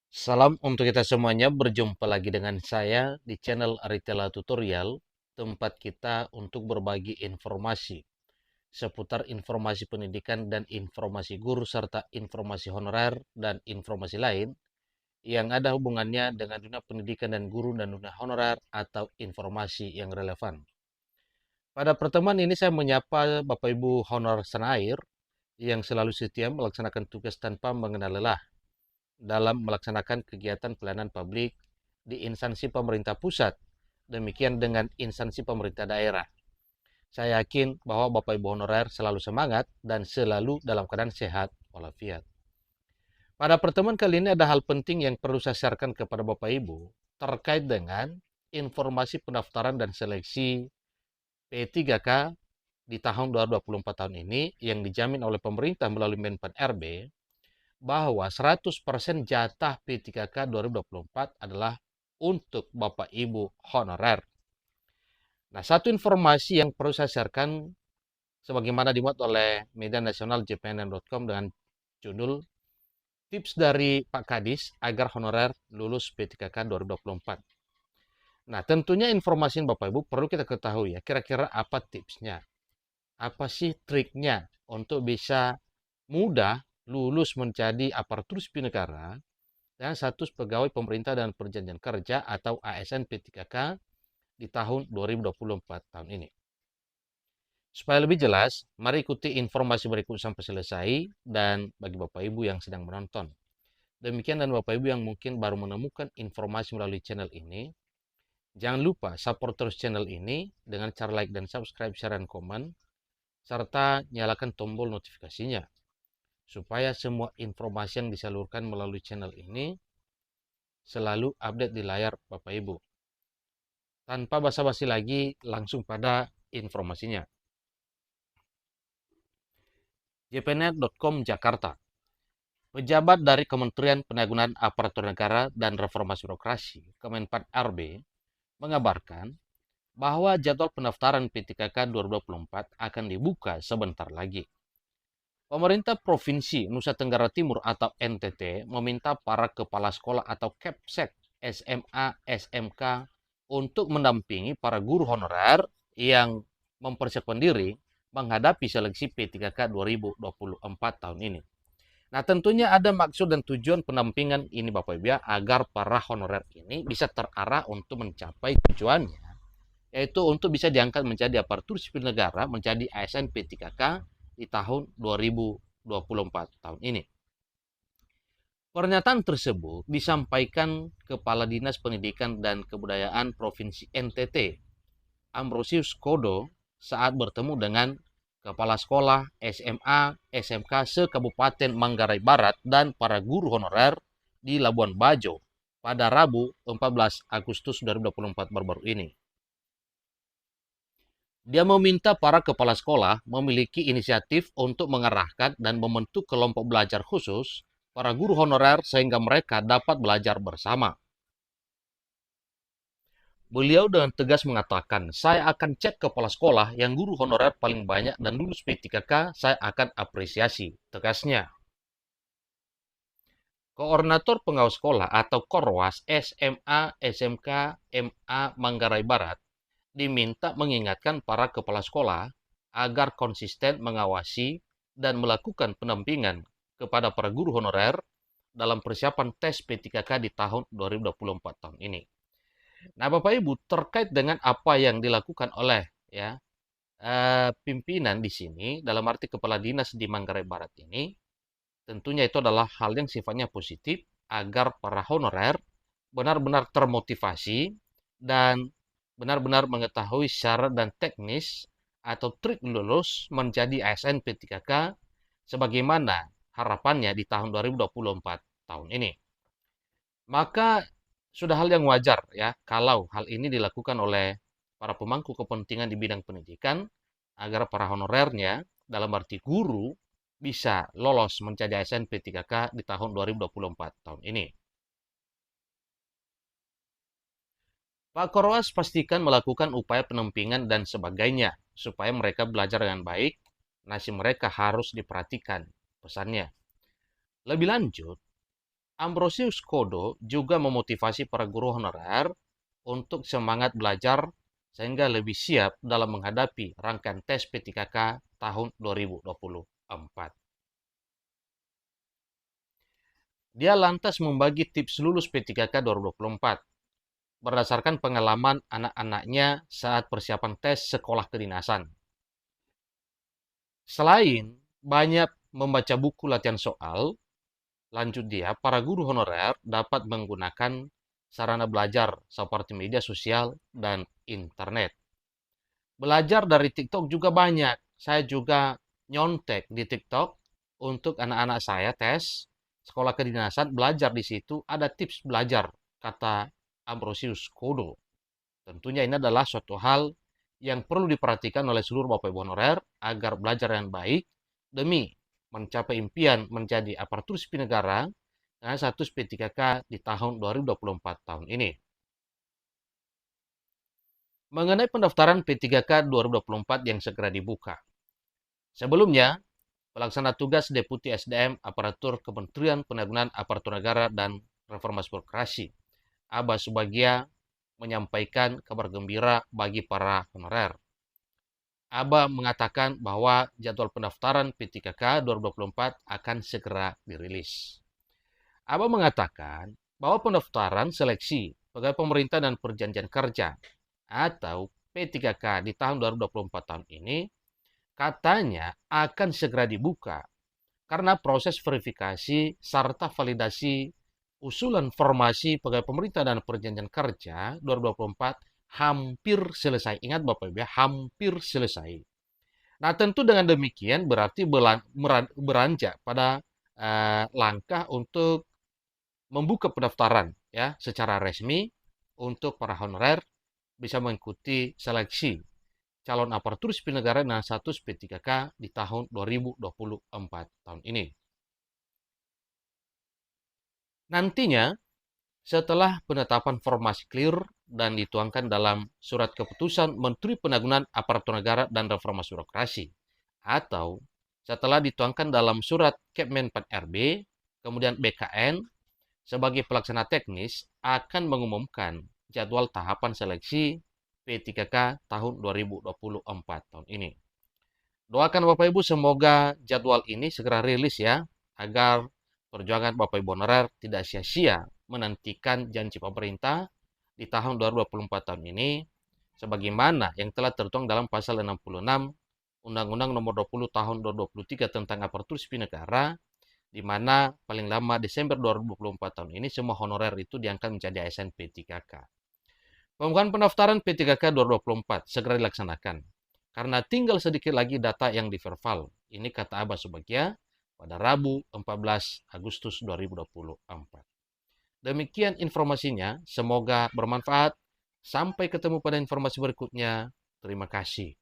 Salam untuk kita semuanya, berjumpa lagi dengan saya di channel Aritela Tutorial, tempat kita untuk berbagi informasi seputar informasi pendidikan dan informasi guru serta informasi honorer dan informasi lain yang ada hubungannya dengan dunia pendidikan dan guru dan dunia honorer atau informasi yang relevan. Pada pertemuan ini saya menyapa Bapak Ibu honor Senair yang selalu setia melaksanakan tugas tanpa mengenal lelah dalam melaksanakan kegiatan pelayanan publik di instansi pemerintah pusat, demikian dengan instansi pemerintah daerah. Saya yakin bahwa Bapak Ibu honorer selalu semangat dan selalu dalam keadaan sehat walafiat. Pada pertemuan kali ini ada hal penting yang perlu saya sharekan kepada Bapak Ibu terkait dengan informasi pendaftaran dan seleksi P3K di tahun 2024 tahun ini yang dijamin oleh pemerintah melalui Menpan RB bahwa 100% jatah P3K 2024 adalah untuk Bapak Ibu honorer. Nah, satu informasi yang perlu saya sharekan sebagaimana dimuat oleh media nasional jpnn.com dengan judul Tips dari Pak Kadis agar honorer lulus P3K 2024. Nah, tentunya informasi Bapak Ibu perlu kita ketahui ya, kira-kira apa tipsnya? Apa sih triknya untuk bisa mudah lulus menjadi aparatur sipil negara dan status pegawai pemerintah dan perjanjian kerja atau ASN P3K di tahun 2024 tahun ini. Supaya lebih jelas, mari ikuti informasi berikut sampai selesai dan bagi Bapak Ibu yang sedang menonton. Demikian dan Bapak Ibu yang mungkin baru menemukan informasi melalui channel ini, jangan lupa support terus channel ini dengan cara like dan subscribe, share, dan komen, serta nyalakan tombol notifikasinya, supaya semua informasi yang disalurkan melalui channel ini selalu update di layar Bapak Ibu. Tanpa basa-basi lagi, langsung pada informasinya. jpnet.com Jakarta. Pejabat dari Kementerian Pendayagunaan Aparatur Negara dan Reformasi Birokrasi, Kemenpan RB, mengabarkan bahwa jadwal pendaftaran P3K 2024 akan dibuka sebentar lagi. Pemerintah Provinsi Nusa Tenggara Timur atau NTT meminta para kepala sekolah atau Kepsek SMA, SMK untuk mendampingi para guru honorer yang mempersiapkan diri menghadapi seleksi P3K 2024 tahun ini. Nah, tentunya ada maksud dan tujuan pendampingan ini Bapak Ibu ya, agar para honorer ini bisa terarah untuk mencapai tujuannya, yaitu untuk bisa diangkat menjadi aparatur sipil negara, menjadi ASN P3K di tahun 2024 tahun ini. Pernyataan tersebut disampaikan Kepala Dinas Pendidikan dan Kebudayaan Provinsi NTT, Ambrosius Kodo, saat bertemu dengan Kepala Sekolah SMA, SMK se-Kabupaten Manggarai Barat dan para guru honorer di Labuan Bajo pada Rabu 14 Agustus 2024 baru-baru ini. Dia meminta para kepala sekolah memiliki inisiatif untuk mengarahkan dan membentuk kelompok belajar khusus para guru honorer sehingga mereka dapat belajar bersama. Beliau dengan tegas mengatakan, saya akan cek kepala sekolah yang guru honorer paling banyak dan lulus P3K, saya akan apresiasi, tegasnya. Koordinator Pengawas Sekolah atau Korwas SMA, SMK, MA Manggarai Barat diminta mengingatkan para kepala sekolah agar konsisten mengawasi dan melakukan pendampingan kepada para guru honorer dalam persiapan tes P3K di tahun 2024 tahun ini. Nah, Bapak Ibu, terkait dengan apa yang dilakukan oleh pimpinan di sini, dalam arti kepala dinas di Manggarai Barat ini, tentunya itu adalah hal yang sifatnya positif agar para honorer benar-benar termotivasi dan benar-benar mengetahui syarat dan teknis atau trik lulus menjadi ASN P3K sebagaimana harapannya di tahun 2024 tahun ini. Maka sudah hal yang wajar ya kalau hal ini dilakukan oleh para pemangku kepentingan di bidang pendidikan agar para honorernya dalam arti guru bisa lolos menjadi ASN P3K di tahun 2024 tahun ini. Pak Korwas pastikan melakukan upaya penampingan dan sebagainya supaya mereka belajar dengan baik. Nasib mereka harus diperhatikan, pesannya. Lebih lanjut, Ambrosius Kodo juga memotivasi para guru honorer untuk semangat belajar sehingga lebih siap dalam menghadapi rangkaian tes P3K tahun 2024. Dia lantas membagi tips lulus P3K 2024 berdasarkan pengalaman anak-anaknya saat persiapan tes sekolah kedinasan. Selain banyak membaca buku latihan soal, lanjut dia, para guru honorer dapat menggunakan sarana belajar seperti media sosial dan internet. Belajar dari TikTok juga banyak. Saya juga nyontek di TikTok untuk anak-anak saya tes sekolah kedinasan, belajar di situ, ada tips belajar, kata Ambrosius Kodo. Tentunya ini adalah suatu hal yang perlu diperhatikan oleh seluruh Bapak Ibu honorer agar belajar yang baik demi mencapai impian menjadi aparatur sipil negara dengan status P3K di tahun 2024 tahun ini. Mengenai pendaftaran P3K 2024 yang segera dibuka. Sebelumnya, pelaksana tugas Deputi SDM Aparatur Kementerian Penanggulangan Aparatur Negara dan Reformasi Birokrasi, Aba Subagia, menyampaikan kabar gembira bagi para honorer. Aba mengatakan bahwa jadwal pendaftaran P3K 2024 akan segera dirilis. Aba mengatakan bahwa pendaftaran seleksi pegawai pemerintah dan perjanjian kerja atau P3K di tahun 2024 tahun ini katanya akan segera dibuka karena proses verifikasi serta validasi usulan formasi pegawai pemerintah dan perjanjian kerja 2024 hampir selesai. Ingat Bapak Ibu ya, hampir selesai. Nah, tentu dengan demikian berarti beranjak pada langkah untuk membuka pendaftaran ya secara resmi untuk para honorer bisa mengikuti seleksi calon aparatur sipil negara dengan status P3K di tahun 2024 tahun ini. Nantinya, setelah penetapan formasi clear dan dituangkan dalam surat keputusan Menteri Penanggulangan Aparatur Negara dan Reformasi Birokrasi, atau setelah dituangkan dalam surat Kepmen 4 RB, kemudian BKN, sebagai pelaksana teknis akan mengumumkan jadwal tahapan seleksi P3K tahun 2024 tahun ini. Doakan Bapak Ibu semoga jadwal ini segera rilis ya, agar perjuangan Bapak Ibu honorer tidak sia-sia menantikan janji pemerintah di tahun 2024 tahun ini, sebagaimana yang telah tertuang dalam pasal 66 Undang-Undang Nomor 20 Tahun 2023 tentang Aparatur Sipil Negara, di mana paling lama Desember 2024 tahun ini semua honorer itu diangkat menjadi ASN P3K. Pembukaan pendaftaran P3K 2024 segera dilaksanakan, karena tinggal sedikit lagi data yang diverval. Ini kata Aba Subagia pada Rabu 14 Agustus 2024. Demikian informasinya, semoga bermanfaat. Sampai ketemu pada informasi berikutnya. Terima kasih.